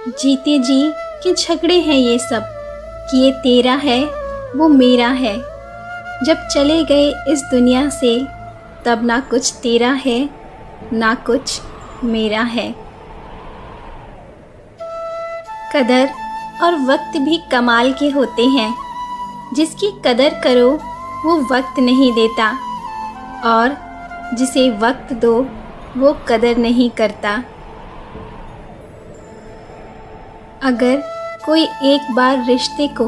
जीते जी के झगड़े हैं ये सब कि ये तेरा है वो मेरा है। जब चले गए इस दुनिया से तब ना कुछ तेरा है ना कुछ मेरा है। कदर और वक्त भी कमाल के होते हैं। जिसकी कदर करो वो वक्त नहीं देता और जिसे वक्त दो वो कदर नहीं करता। अगर कोई एक बार रिश्ते को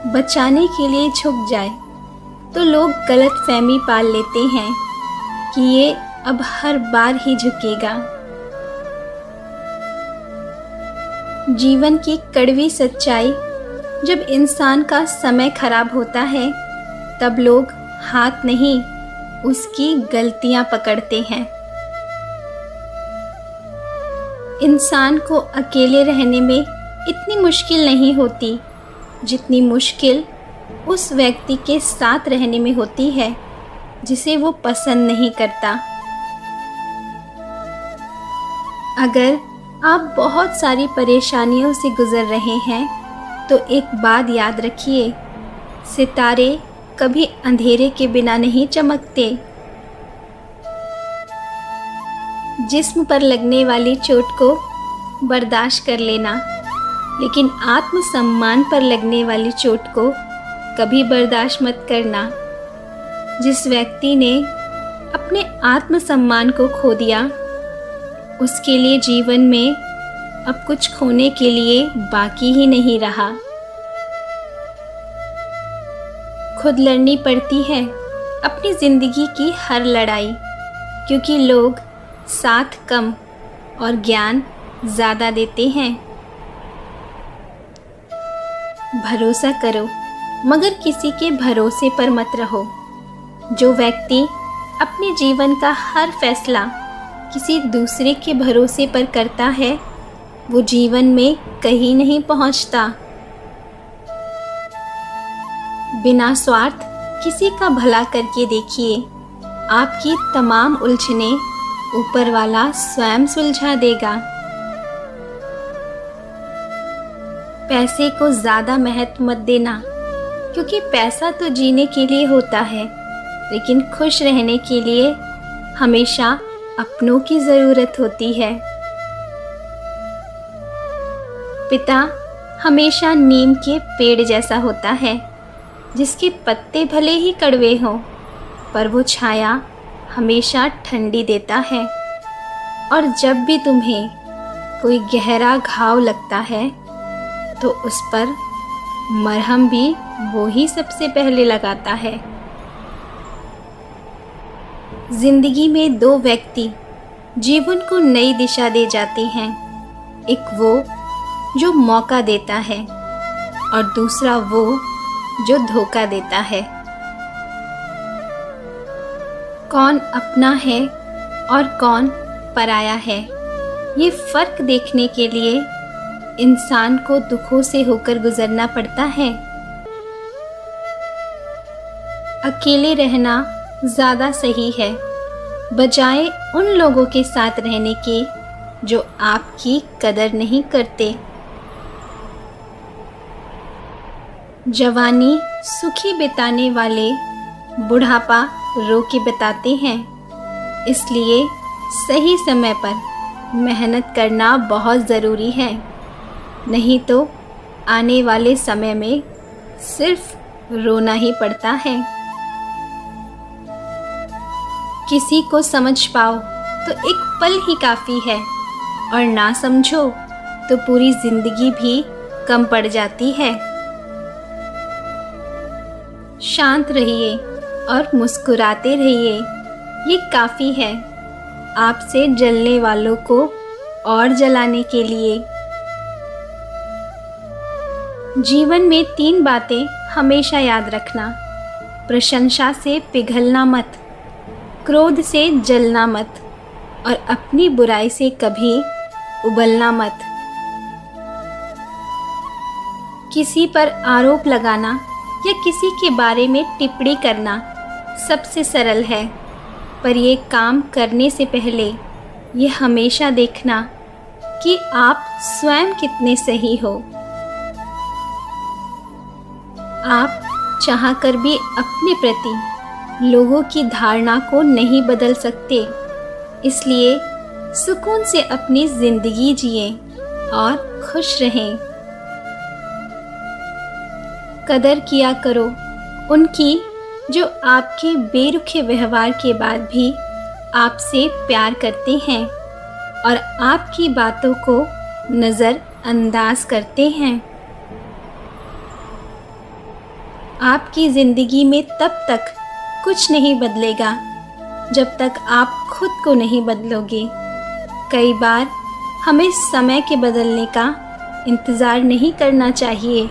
बचाने के लिए झुक जाए तो लोग गलतफहमी पाल लेते हैं कि ये अब हर बार ही झुकेगा। जीवन की कड़वी सच्चाई, जब इंसान का समय खराब होता है तब लोग हाथ नहीं उसकी गलतियां पकड़ते हैं। इंसान को अकेले रहने में इतनी मुश्किल नहीं होती जितनी मुश्किल उस व्यक्ति के साथ रहने में होती है जिसे वो पसंद नहीं करता। अगर आप बहुत सारी परेशानियों से गुजर रहे हैं तो एक बात याद रखिए, सितारे कभी अंधेरे के बिना नहीं चमकते। जिस्म पर लगने वाली चोट को बर्दाश्त कर लेना, लेकिन आत्मसम्मान पर लगने वाली चोट को कभी बर्दाश्त मत करना। जिस व्यक्ति ने अपने आत्मसम्मान को खो दिया उसके लिए जीवन में अब कुछ खोने के लिए बाकी ही नहीं रहा। खुद लड़नी पड़ती है अपनी ज़िंदगी की हर लड़ाई, क्योंकि लोग साथ कम और ज्ञान ज़्यादा देते हैं। भरोसा करो मगर किसी के भरोसे पर मत रहो। जो व्यक्ति अपने जीवन का हर फैसला किसी दूसरे के भरोसे पर करता है वो जीवन में कहीं नहीं पहुंचता। बिना स्वार्थ किसी का भला करके देखिए, आपकी तमाम उलझनें ऊपर वाला स्वयं सुलझा देगा। पैसे को ज़्यादा महत्व मत देना, क्योंकि पैसा तो जीने के लिए होता है, लेकिन खुश रहने के लिए हमेशा अपनों की ज़रूरत होती है। पिता हमेशा नीम के पेड़ जैसा होता है, जिसके पत्ते भले ही कड़वे हों पर वो छाया हमेशा ठंडी देता है। और जब भी तुम्हें कोई गहरा घाव लगता है तो उस पर मरहम भी वो ही सबसे पहले लगाता है। जिंदगी में दो व्यक्ति जीवन को नई दिशा दे जाते हैं, एक वो जो मौका देता है और दूसरा वो जो धोखा देता है। कौन अपना है और कौन पराया है, ये फर्क देखने के लिए इंसान को दुखों से होकर गुजरना पड़ता है। अकेले रहना ज़्यादा सही है बजाय उन लोगों के साथ रहने के जो आपकी कदर नहीं करते। जवानी सुखी बिताने वाले बुढ़ापा रो के बिताते हैं, इसलिए सही समय पर मेहनत करना बहुत ज़रूरी है, नहीं तो आने वाले समय में सिर्फ रोना ही पड़ता है। किसी को समझ पाओ तो एक पल ही काफ़ी है और ना समझो तो पूरी ज़िंदगी भी कम पड़ जाती है। शांत रहिए और मुस्कुराते रहिए, ये काफ़ी है आपसे जलने वालों को और जलाने के लिए। जीवन में 3 बातें हमेशा याद रखना: प्रशंसा से पिघलना मत, क्रोध से जलना मत और अपनी बुराई से कभी उबलना मत। किसी पर आरोप लगाना या किसी के बारे में टिप्पणी करना सबसे सरल है, पर ये काम करने से पहले ये हमेशा देखना कि आप स्वयं कितने सही हो। आप चाहकर भी अपने प्रति लोगों की धारणा को नहीं बदल सकते, इसलिए सुकून से अपनी जिंदगी जिए और खुश रहें। कदर किया करो उनकी जो आपके बेरुखे व्यवहार के बाद भी आपसे प्यार करते हैं और आपकी बातों को नज़रअंदाज करते हैं। आपकी ज़िंदगी में तब तक कुछ नहीं बदलेगा जब तक आप खुद को नहीं बदलोगे। कई बार हमें समय के बदलने का इंतज़ार नहीं करना चाहिए,